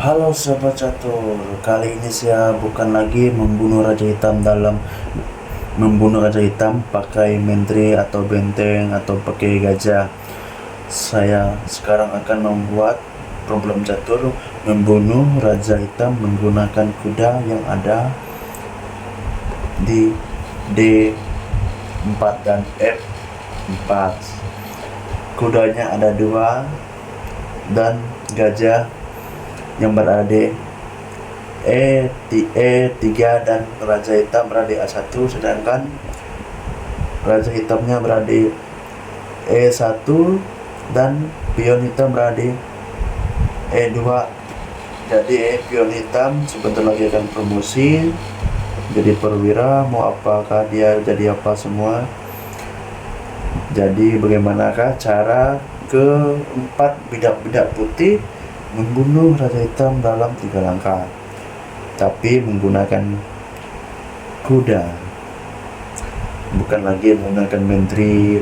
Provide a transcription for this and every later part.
Halo sahabat catur, kali ini saya bukan lagi membunuh Raja Hitam pakai menteri atau benteng atau pakai gajah. Saya sekarang akan membuat problem catur membunuh Raja Hitam menggunakan kuda yang ada di D4 dan F4. Kudanya ada dua dan gajah yang berada di E3 dan Raja Hitam berada di A1, sedangkan Raja Hitamnya berada di E1 dan pion hitam berada di E2. Jadi pion hitam sebentar lagi akan promosi jadi perwira. Mau apakah dia jadi apa semua? Jadi bagaimanakah cara keempat bidak-bidak putih membunuh Raja Hitam dalam 3 langkah, tapi menggunakan kuda, bukan lagi menggunakan menteri,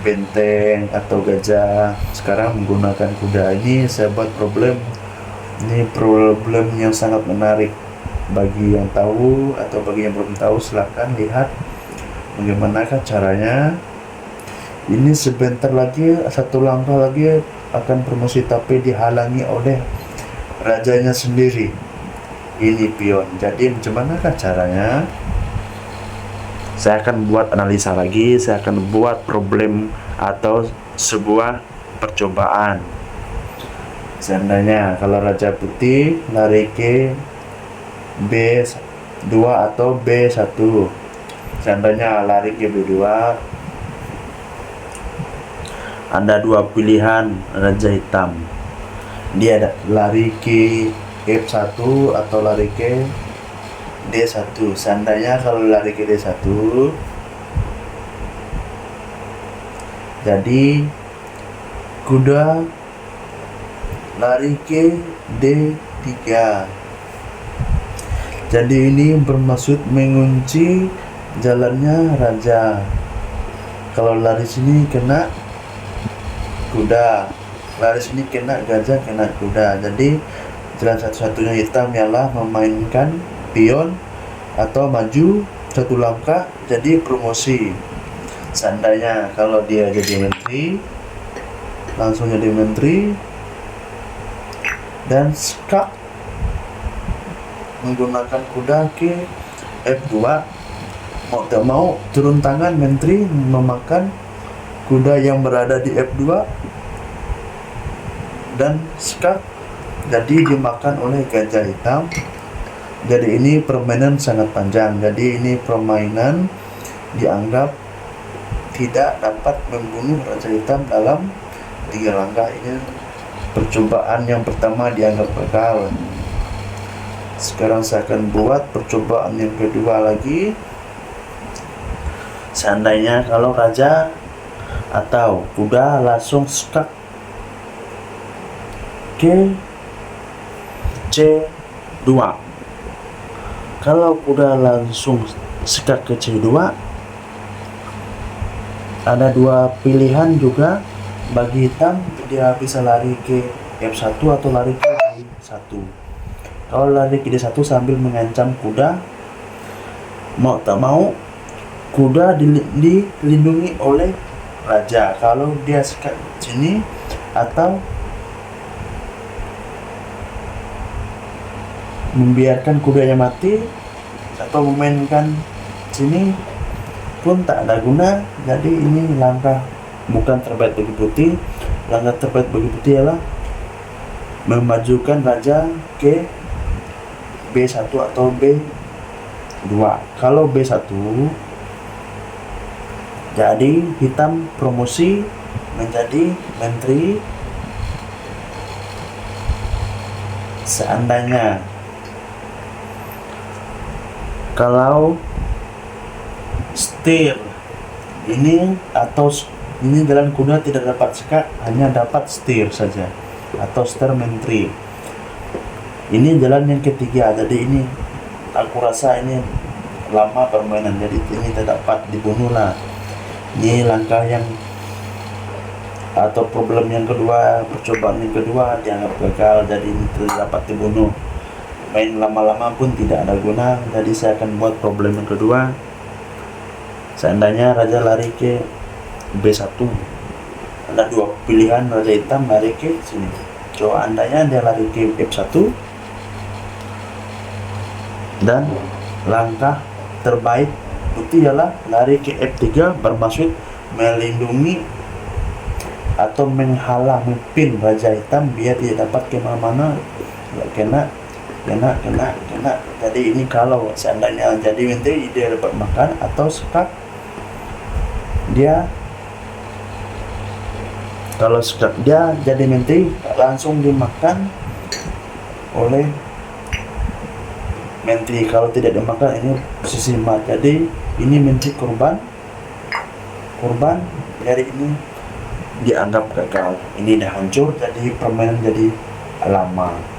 benteng atau gajah. Sekarang menggunakan kuda. Ini saya buat problem. Ini problem yang sangat menarik bagi yang tahu, atau bagi yang belum tahu silahkan lihat bagaimanakah caranya. Ini sebentar lagi, 1 langkah lagi akan promosi, tapi dihalangi oleh rajanya sendiri. Ini pion. Jadi macam manakah caranya? Saya akan buat analisa lagi, saya akan buat problem atau sebuah percobaan. Seandainya kalau Raja Putih lari ke B2 atau B1, seandainya lari ke B2, ada 2 pilihan Raja Hitam. Dia lari ke F1 atau lari ke D1. Seandainya kalau lari ke D1, jadi kuda lari ke D3. Jadi ini bermaksud mengunci jalannya raja. Kalau lari sini kena kuda, lari sini kena gajah, kena kuda. Jadi jalan satu-satunya hitam ialah memainkan pion atau maju 1 langkah jadi promosi. Seandainya kalau dia jadi menteri, langsung jadi menteri dan skak menggunakan kuda ke F2. Mau tak mau turun tangan menteri memakan kuda yang berada di F2 dan skak jadi dimakan oleh gajah hitam. Jadi ini permainan sangat panjang. Jadi ini permainan dianggap tidak dapat membunuh Raja Hitam dalam 3 langkah. Ini percobaan yang pertama dianggap gagal. Sekarang saya akan buat percobaan yang kedua lagi. Seandainya kalau raja atau kuda langsung skak ke C2. Kalau kuda langsung skak ke C2, ada 2 pilihan juga bagi hitam. Dia bisa lari ke F1 atau lari ke D1. Kalau lari ke D1 sambil mengancam kuda, mau tak mau kuda dilindungi oleh raja. Kalau dia skak sini atau membiarkan kudanya mati atau memainkan sini pun tak ada guna. Jadi ini langkah bukan terbaik bagi putih. Langkah terbaik bagi putih ialah memajukan raja ke B1 atau B2. Kalau B1 jadi hitam promosi menjadi menteri. Seandainya kalau setir ini atau ini jalan kuda tidak dapat skak, hanya dapat setir saja atau setir menteri. Ini jalan yang ketiga. Jadi ini aku rasa ini lama permainan, jadi ini tidak dapat dibunuh lah. Ini langkah yang atau problem yang kedua, percobaan yang kedua dianggap gagal, jadi tidak dapat dibunuh. Main lama-lama pun tidak ada guna, jadi saya akan buat problem yang kedua. Seandainya raja lari ke B1, ada dua pilihan, raja hitam lari ke sini. Coba andainya dia lari ke F1, dan langkah terbaik putih ialah lari ke F3, bermaksud melindungi atau menghalang, memimpin raja hitam biar tidak dapat kemana-mana. Kena. Jadi ini kalau seandainya jadi menteri, dia dapat makan, atau sekak dia, kalau sekak dia jadi menteri langsung dimakan oleh menteri. Kalau tidak dimakan, ini posisi mat. Jadi ini menteri korban, jadi ini dianggap gagal. Ini dah hancur, jadi permainan jadi lama.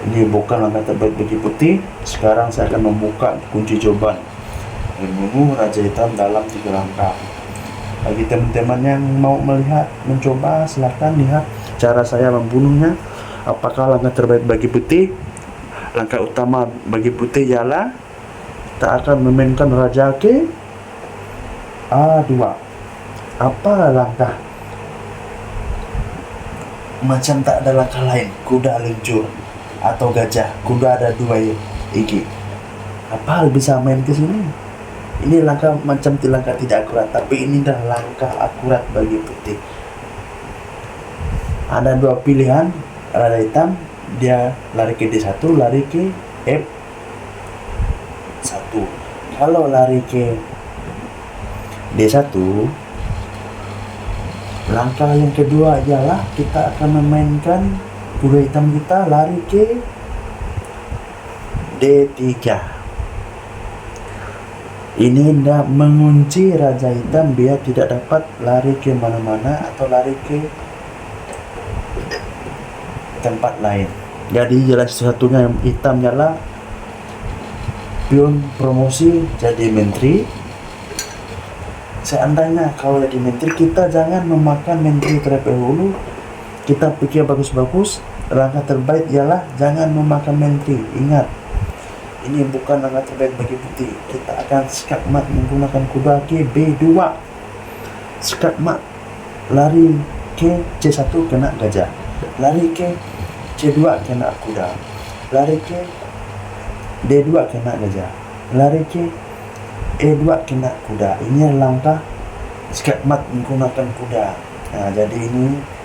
Ini bukan langkah terbaik bagi putih. Sekarang saya akan membuka kunci jawaban, membunuh raja hitam dalam 3 langkah. Bagi teman-teman yang mau melihat, mencoba, silahkan lihat cara saya membunuhnya. Apakah langkah terbaik bagi putih? Langkah utama bagi putih ialah kita akan memainkan raja ke A2. Apa langkah? Macam tak ada langkah lain, kuda luncur atau gajah, kuda ada 2 gigi. Apa hal bisa main ke sini? Ini langkah macam langkah tidak akurat, tapi ini dah langkah akurat bagi putih. Ada 2 pilihan, raja hitam dia lari ke D1, lari ke F1. Kalau lari ke D1, langkah yang kedua ialah kita akan memainkan kuda hitam kita lari ke D3. Ini hendak mengunci raja hitam biar tidak dapat lari ke mana-mana atau lari ke tempat lain. Jadi jalan satu-satunya yang hitam ialah pion promosi jadi menteri. Seandainya kalau jadi menteri, kita jangan memakan menteri terlebih dahulu. Kita pikir bagus-bagus. Langkah terbaik ialah jangan memakan menteri. Ingat, ini bukan langkah terbaik bagi putih. Kita akan sekat mat menggunakan kuda ke B2. Sekat mat lari ke C1 kena gajah, lari ke C2 kena kuda, lari ke D2 kena gajah, lari ke E2 kena kuda. Ini langkah sekat mat menggunakan kuda. Nah, jadi ini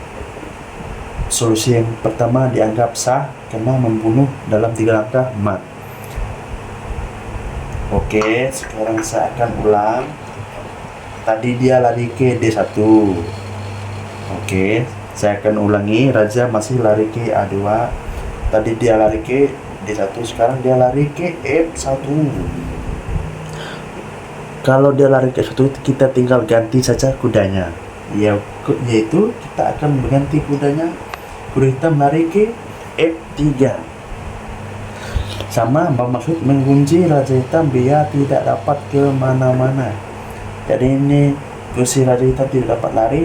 solusi yang pertama dianggap sah karena membunuh dalam 3 langkah mat. Oke, sekarang saya akan ulang. Tadi dia lari ke D1. Oke, saya akan ulangi. Raja masih lari ke A2. Tadi dia lari ke D1, sekarang dia lari ke F1. Kalau dia lari ke F1, kita tinggal ganti saja kudanya. Yaitu kita akan mengganti kudanya. Kuda hitam lari ke F3. Sama bermaksud mengunci raja hitam biar tidak dapat ke mana-mana. Jadi ini posisi raja hitam tidak dapat lari.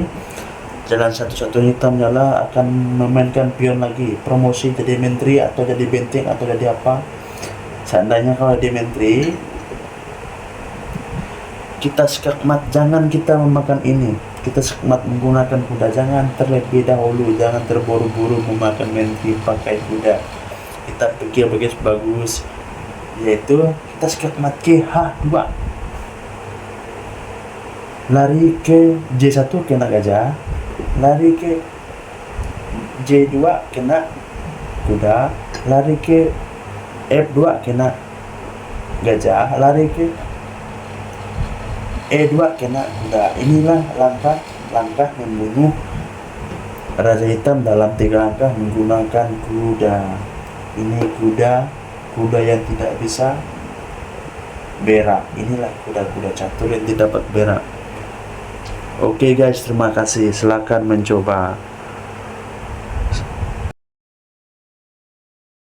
Jalan satu-satunya hitam ialah akan memainkan pion lagi, promosi jadi menteri atau jadi benteng atau jadi apa. Seandainya kalau jadi menteri, kita skakmat, jangan kita memakan ini. Kita skakmat menggunakan kuda, jangan terlebih dahulu, jangan terburu-buru memakan menteri pakai kuda. Kita pikir bagus, yaitu kita skakmat ke H2, lari ke J1 kena gajah, lari ke J2 kena kuda, lari ke F2 kena gajah, lari ke E2 kena kuda. Inilah langkah membunuh raja hitam dalam 3 langkah menggunakan kuda. Ini kuda yang tidak bisa berak. Inilah kuda-kuda catur yang tidak dapat berak. Oke guys, terima kasih. Silakan mencoba.